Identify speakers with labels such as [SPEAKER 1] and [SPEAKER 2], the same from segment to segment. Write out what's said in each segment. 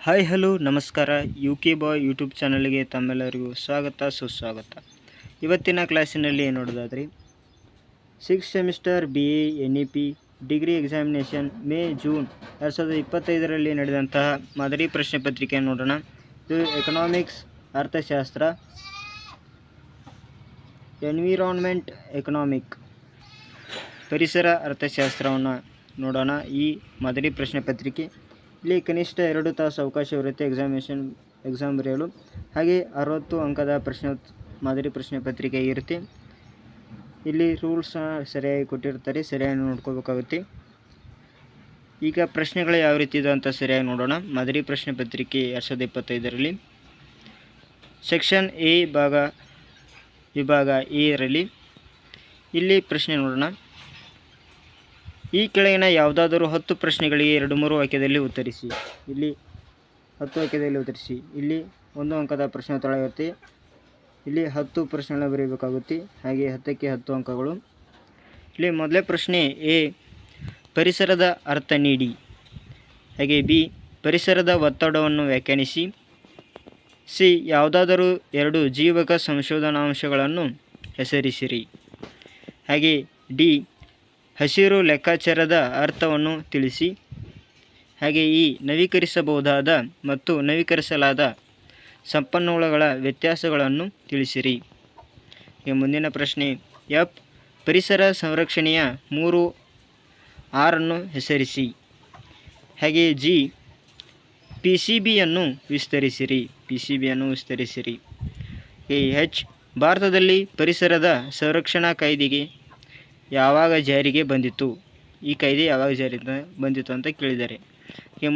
[SPEAKER 1] Hi hello ನಮಸ್ಕಾರ UK boy YouTube ಚಾನಲ್ಗೆ ತಮ್ಮೆಲ್ಲರಿಗೂ ಸ್ವಾಗತ ಸುಸ್ವಾಗತ. ಇವತ್ತಿನ ಕ್ಲಾಸಿನಲ್ಲಿ ನೋಡೋದಾದರೆ 6th semester BA NEP degree examination May June 2025ರಲ್ಲಿ ನಡೆದಂತಹ ಮಾದರಿ ಪ್ರಶ್ನೆ ಪತ್ರಿಕೆ ನೋಡೋಣ. ಇದು ಎಕನಾಮಿಕ್ಸ್ ಅರ್ಥಶಾಸ್ತ್ರ, ಎನ್ವಿರಾನ್ಮೆಂಟ್ ಎಕನಾಮಿಕ್ ಪರಿಸರ ಅರ್ಥಶಾಸ್ತ್ರವನ್ನು ನೋಡೋಣ. ಈ ಮಾದರಿ ಪ್ರಶ್ನೆ ಪತ್ರಿಕೆ ಇಲ್ಲಿ ಕನಿಷ್ಠ 2 ತಾಸು ಅವಕಾಶವಿರುತ್ತೆ ಎಕ್ಸಾಮ್ ಬರೆಯಲು. ಹಾಗೆ 60 ಅಂಕದ ಮಾದರಿ ಪ್ರಶ್ನೆ ಪತ್ರಿಕೆ ಇರುತ್ತೆ. ಇಲ್ಲಿ ರೂಲ್ಸ್ನ ಸರಿಯಾಗಿ ಕೊಟ್ಟಿರ್ತಾರೆ, ಸರಿಯಾಗಿ ನೋಡ್ಕೋಬೇಕಾಗುತ್ತೆ. ಈಗ ಪ್ರಶ್ನೆಗಳು ಯಾವ ರೀತಿ ಇದೆ ಅಂತ ಸರಿಯಾಗಿ ನೋಡೋಣ. ಮಾದರಿ ಪ್ರಶ್ನೆ ಪತ್ರಿಕೆ 2025ರಲ್ಲಿ ಸೆಕ್ಷನ್ ಎ ವಿಭಾಗ ಎ ರಲ್ಲಿ ಇಲ್ಲಿ ಪ್ರಶ್ನೆ ನೋಡೋಣ. ಈ ಕೆಳಗಿನ ಯಾವುದಾದರೂ 10 ಪ್ರಶ್ನೆಗಳಿಗೆ 2-3 ವಾಕ್ಯದಲ್ಲಿ ಉತ್ತರಿಸಿ. ಇಲ್ಲಿ 10 ವಾಕ್ಯದಲ್ಲಿ ಉತ್ತರಿಸಿ. ಇಲ್ಲಿ 1 ಅಂಕದ ಪ್ರಶ್ನೆ ಇರುತ್ತೆ. ಇಲ್ಲಿ 10 ಪ್ರಶ್ನೆಗಳನ್ನ ಬರೆಯಬೇಕಾಗುತ್ತೆ. ಹಾಗೆ 10ಕ್ಕೆ 10 ಅಂಕಗಳು. ಇಲ್ಲಿ ಮೊದಲೇ ಪ್ರಶ್ನೆ ಎ, ಪರಿಸರದ ಅರ್ಥ ನೀಡಿ. ಹಾಗೆ ಬಿ, ಪರಿಸರದ ಒತ್ತಡವನ್ನು ವ್ಯಾಖ್ಯಾನಿಸಿ. ಸಿ, ಯಾವುದಾದರೂ 2 ಜೀವಕ ಸಂಶೋಧನಾಂಶಗಳನ್ನು ಹೆಸರಿಸಿರಿ. ಹಾಗೆ ಡಿ, ಹಸಿರು ಲೆಕ್ಕಾಚಾರದ ಅರ್ಥವನ್ನು ತಿಳಿಸಿ. ಹಾಗೆ ಈ, ನವೀಕರಿಸಬಹುದಾದ ಮತ್ತು ನವೀಕರಿಸಲಾದ ಸಂಪನ್ಮೂಲಗಳ ವ್ಯತ್ಯಾಸಗಳನ್ನು ತಿಳಿಸಿರಿ. ಮುಂದಿನ ಪ್ರಶ್ನೆ ಎಫ್, ಪರಿಸರ ಸಂರಕ್ಷಣೆಯ 3 ಆರನ್ನು ಹೆಸರಿಸಿ. ಹಾಗೆ ಜಿ, PCBಯನ್ನು ವಿಸ್ತರಿಸಿರಿ. ಎಚ್, ಭಾರತದಲ್ಲಿ ಪರಿಸರದ ಸಂರಕ್ಷಣಾ ಕಾಯ್ದೆಗೆ ಯಾವಾಗ ಜಾರಿಗೆ ಬಂದಿತು? ಈ ಕಾಯ್ದೆ ಯಾವಾಗ ಜಾರಿಗೆ ಬಂದಿತು ಅಂತ ಕೇಳಿದ್ದಾರೆ.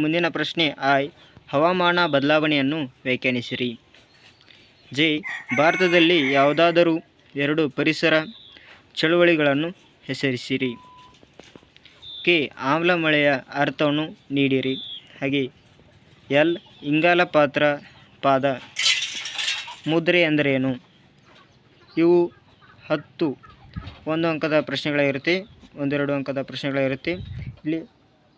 [SPEAKER 1] ಮುಂದಿನ ಪ್ರಶ್ನೆ ಐ, ಹವಾಮಾನ ಬದಲಾವಣೆಯನ್ನು ವ್ಯಾಖ್ಯಾನಿಸಿರಿ. ಜೆ, ಭಾರತದಲ್ಲಿ ಯಾವುದಾದರೂ 2 ಪರಿಸರ ಚಳುವಳಿಗಳನ್ನು ಹೆಸರಿಸಿರಿ. ಕೆ, ಆಮ್ಲ ಮಳೆಯ ಅರ್ಥವನ್ನು ನೀಡಿರಿ. ಹಾಗೆ ಎಲ್, ಇಂಗಾಲ ಪಾದ ಮುದ್ರೆ ಎಂದರೇನು? ಇವು 10 1 ಅಂಕದ ಪ್ರಶ್ನೆಗಳಿರುತ್ತೆ, 1-2 ಅಂಕದ ಪ್ರಶ್ನೆಗಳಿರುತ್ತೆ. ಇಲ್ಲಿ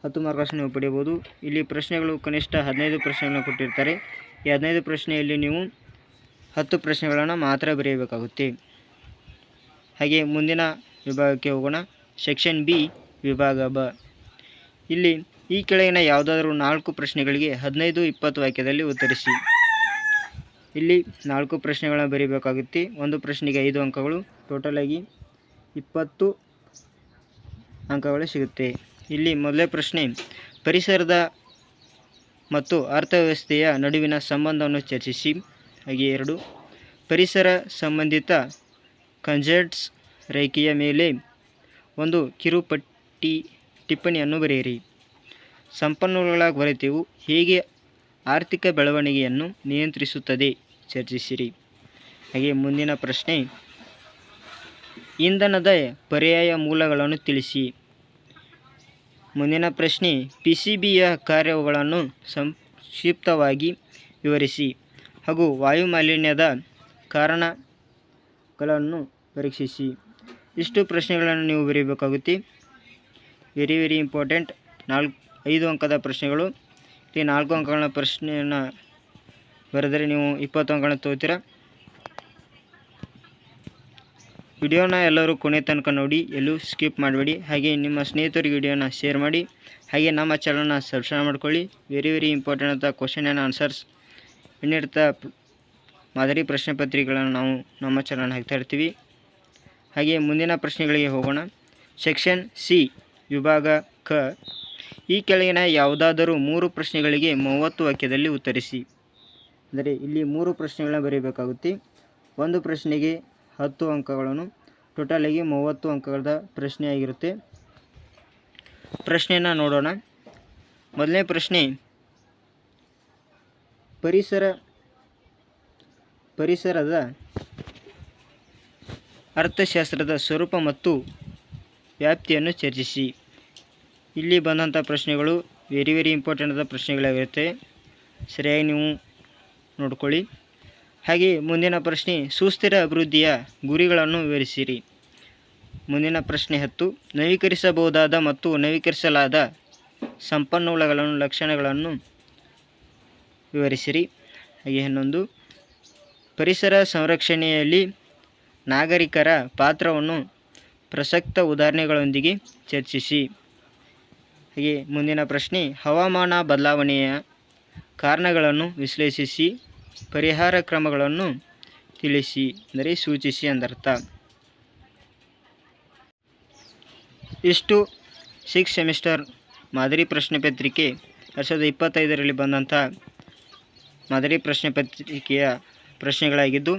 [SPEAKER 1] 10 ಮಾರ್ಕ್ಸ್ ನೀವು ಪಡೆಯಬಹುದು. ಇಲ್ಲಿ ಪ್ರಶ್ನೆಗಳು ಕನಿಷ್ಠ 15 ಪ್ರಶ್ನೆಗಳನ್ನು ಕೊಟ್ಟಿರ್ತಾರೆ. ಈ 15 ಪ್ರಶ್ನೆಯಲ್ಲಿ ನೀವು 10 ಪ್ರಶ್ನೆಗಳನ್ನು ಮಾತ್ರ ಬರೆಯಬೇಕಾಗುತ್ತೆ. ಹಾಗೆ ಮುಂದಿನ ವಿಭಾಗಕ್ಕೆ ಹೋಗೋಣ. ಸೆಕ್ಷನ್ ಬಿ ವಿಭಾಗ ಬ. ಇಲ್ಲಿ ಈ ಕೆಳಗಿನ ಯಾವುದಾದರೂ 4 ಪ್ರಶ್ನೆಗಳಿಗೆ 15-20 ವಾಕ್ಯದಲ್ಲಿ ಉತ್ತರಿಸಿ. ಇಲ್ಲಿ 4 ಪ್ರಶ್ನೆಗಳನ್ನು ಬರೀಬೇಕಾಗುತ್ತೆ. 1 ಪ್ರಶ್ನೆಗೆ 5 ಅಂಕಗಳು, ಟೋಟಲ್ ಆಗಿ 20 ಅಂಕಗಳು ಸಿಗುತ್ತೆ. ಇಲ್ಲಿ ಮೊದಲೇ ಪ್ರಶ್ನೆ, ಪರಿಸರದ ಮತ್ತು ಅರ್ಥವ್ಯವಸ್ಥೆಯ ನಡುವಿನ ಸಂಬಂಧವನ್ನು ಚರ್ಚಿಸಿ. ಹಾಗೆ 2, ಪರಿಸರ ಸಂಬಂಧಿತ ಕಾನ್ಸೆಪ್ಟ್ಸ್ ರೇಖೆಯ ಮೇಲೆ ಒಂದು ಟಿಪ್ಪಣಿಯನ್ನು ಬರೆಯಿರಿ. ಸಂಪನ್ಮೂಲಗಳ ಕೊರತೆಯು ಹೇಗೆ ಆರ್ಥಿಕ ಬೆಳವಣಿಗೆಯನ್ನು ನಿಯಂತ್ರಿಸುತ್ತದೆ ಚರ್ಚಿಸಿರಿ. ಹಾಗೆ ಮುಂದಿನ ಪ್ರಶ್ನೆ, ಇಂಧನದ ಪರ್ಯಾಯ ಮೂಲಗಳನ್ನು ತಿಳಿಸಿ. ಮುಂದಿನ ಪ್ರಶ್ನೆ, PCBಯ ಕಾರ್ಯಗಳನ್ನು ಸಂಕ್ಷಿಪ್ತವಾಗಿ ವಿವರಿಸಿ. ಹಾಗೂ ವಾಯುಮಾಲಿನ್ಯದ ಕಾರಣಗಳನ್ನು ಪರೀಕ್ಷಿಸಿ. ಇಷ್ಟು ಪ್ರಶ್ನೆಗಳನ್ನು ನೀವು ಬರೀಬೇಕಾಗುತ್ತೆ. Very important. 5 ಅಂಕದ ಪ್ರಶ್ನೆಗಳು. ಈ 4 ಅಂಕಗಳ ಪ್ರಶ್ನೆಯನ್ನು ಬರೆದರೆ ನೀವು 20 ಅಂಕಗಳನ್ನು ತಗೋತೀರಾ. ವಿಡಿಯೋನ ಎಲ್ಲರೂ ಕೊನೆ ತನಕ ನೋಡಿ, ಎಲ್ಲೂ ಸ್ಕಿಪ್ ಮಾಡಬೇಡಿ. ಹಾಗೆ ನಿಮ್ಮ ಸ್ನೇಹಿತರಿಗೆ ವಿಡಿಯೋನ ಶೇರ್ ಮಾಡಿ. ಹಾಗೆ ನಮ್ಮ ಚಾನಲ್ನ ಸಬ್ಸ್ಕ್ರೈಬ್ ಮಾಡ್ಕೊಳ್ಳಿ. ವೆರಿ ಇಂಪಾರ್ಟೆಂಟ್ ಅಂತ ಕ್ವಶನ್ ಆ್ಯಂಡ್ ಆನ್ಸರ್ಸ್ ಇನ್ನಿರ್ತ ಮಾದರಿ ಪ್ರಶ್ನೆ ಪತ್ರಿಕೆಗಳನ್ನು ನಾವು ನಮ್ಮ ಚಾನಲ್ ಹಾಕ್ತಾ ಇರ್ತೀವಿ. ಹಾಗೆ ಮುಂದಿನ ಪ್ರಶ್ನೆಗಳಿಗೆ ಹೋಗೋಣ. ಸೆಕ್ಷನ್ ಸಿ ವಿಭಾಗ ಕ, ಈ ಕೆಳಗಿನ ಯಾವುದಾದರೂ 3 ಪ್ರಶ್ನೆಗಳಿಗೆ 30 ವಾಕ್ಯದಲ್ಲಿ ಉತ್ತರಿಸಿ. ಅಂದರೆ ಇಲ್ಲಿ 3 ಪ್ರಶ್ನೆಗಳನ್ನ ಬರೀಬೇಕಾಗುತ್ತೆ. 1 ಪ್ರಶ್ನೆಗೆ 10 ಅಂಕಗಳನ್ನು, ಟೋಟಲ್ ಆಗಿ 30 ಅಂಕಗಳ ಪ್ರಶ್ನೆ ಆಗಿರುತ್ತೆ. ಪ್ರಶ್ನೆಯನ್ನು ನೋಡೋಣ. ಮೊದಲನೇ ಪ್ರಶ್ನೆ, ಪರಿಸರದ ಅರ್ಥಶಾಸ್ತ್ರದ ಸ್ವರೂಪ ಮತ್ತು ವ್ಯಾಪ್ತಿಯನ್ನು ಚರ್ಚಿಸಿ. ಇಲ್ಲಿ ಬಂದಂಥ ಪ್ರಶ್ನೆಗಳು ವೆರಿ ಇಂಪಾರ್ಟೆಂಟ್ ಆದ ಪ್ರಶ್ನೆಗಳಾಗಿರುತ್ತೆ. ಸರಿಯಾಗಿ ನೀವು ನೋಡ್ಕೊಳ್ಳಿ. ಹಾಗೆ ಮುಂದಿನ ಪ್ರಶ್ನೆ, ಸುಸ್ಥಿರ ಅಭಿವೃದ್ಧಿಯ ಗುರಿಗಳನ್ನು ವಿವರಿಸಿರಿ. ಮುಂದಿನ ಪ್ರಶ್ನೆ 10, ನವೀಕರಿಸಬಹುದಾದ ಮತ್ತು ನವೀಕರಿಸಲಾದ ಸಂಪನ್ಮೂಲಗಳನ್ನು ಲಕ್ಷಣಗಳನ್ನು ವಿವರಿಸಿರಿ. ಹಾಗೆ ಇನ್ನೊಂದು, ಪರಿಸರ ಸಂರಕ್ಷಣೆಯಲ್ಲಿ ನಾಗರಿಕರ ಪಾತ್ರವನ್ನು ಪ್ರಸಕ್ತ ಉದಾಹರಣೆಗಳೊಂದಿಗೆ ಚರ್ಚಿಸಿ. ಹಾಗೆ ಮುಂದಿನ ಪ್ರಶ್ನೆ, ಹವಾಮಾನ ಬದಲಾವಣೆಯ ಕಾರಣಗಳನ್ನು ವಿಶ್ಲೇಷಿಸಿ ಪರಿಹಾರ ಕ್ರಮಗಳನ್ನು ತಿಳಿಸಿ, ಅಂದರೆ ಸೂಚಿಸಿ ಎಂದರ್ಥ. ಇಷ್ಟು 6th ಸೆಮಿಸ್ಟರ್ ಮಾದರಿ ಪ್ರಶ್ನೆ ಪತ್ರಿಕೆ 2025ರಲ್ಲಿ ಬಂದಂಥ ಮಾದರಿ ಪ್ರಶ್ನೆ ಪತ್ರಿಕೆಯ ಪ್ರಶ್ನೆಗಳಾಗಿದ್ದು,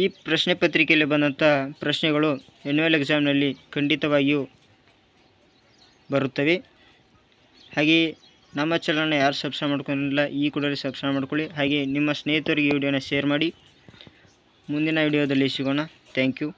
[SPEAKER 1] ಈ ಪ್ರಶ್ನೆ ಪತ್ರಿಕೆಯಲ್ಲಿ ಬಂದಂಥ ಪ್ರಶ್ನೆಗಳು ಆ್ಯನ್ಯುವಲ್ ಎಕ್ಸಾಮ್ನಲ್ಲಿ ಖಂಡಿತವಾಗಿಯೂ ಬರುತ್ತವೆ. ಹಾಗೆಯೇ ನಮ್ಮ ಚಾನಲ್ನ ಯಾರು ಸಬ್ಸ್ಕ್ರೈಬ್ ಮಾಡ್ಕೊಂಡಿಲ್ಲ ಈ ಕೂಡಲೇ ಸಬ್ಸ್ಕ್ರೈಬ್ ಮಾಡ್ಕೊಳ್ಳಿ. ಹಾಗೆ ನಿಮ್ಮ ಸ್ನೇಹಿತರಿಗೆ ಈ ವಿಡಿಯೋನ ಶೇರ್ ಮಾಡಿ. ಮುಂದಿನ ವಿಡಿಯೋದಲ್ಲಿ ಸಿಗೋಣ. Thank you.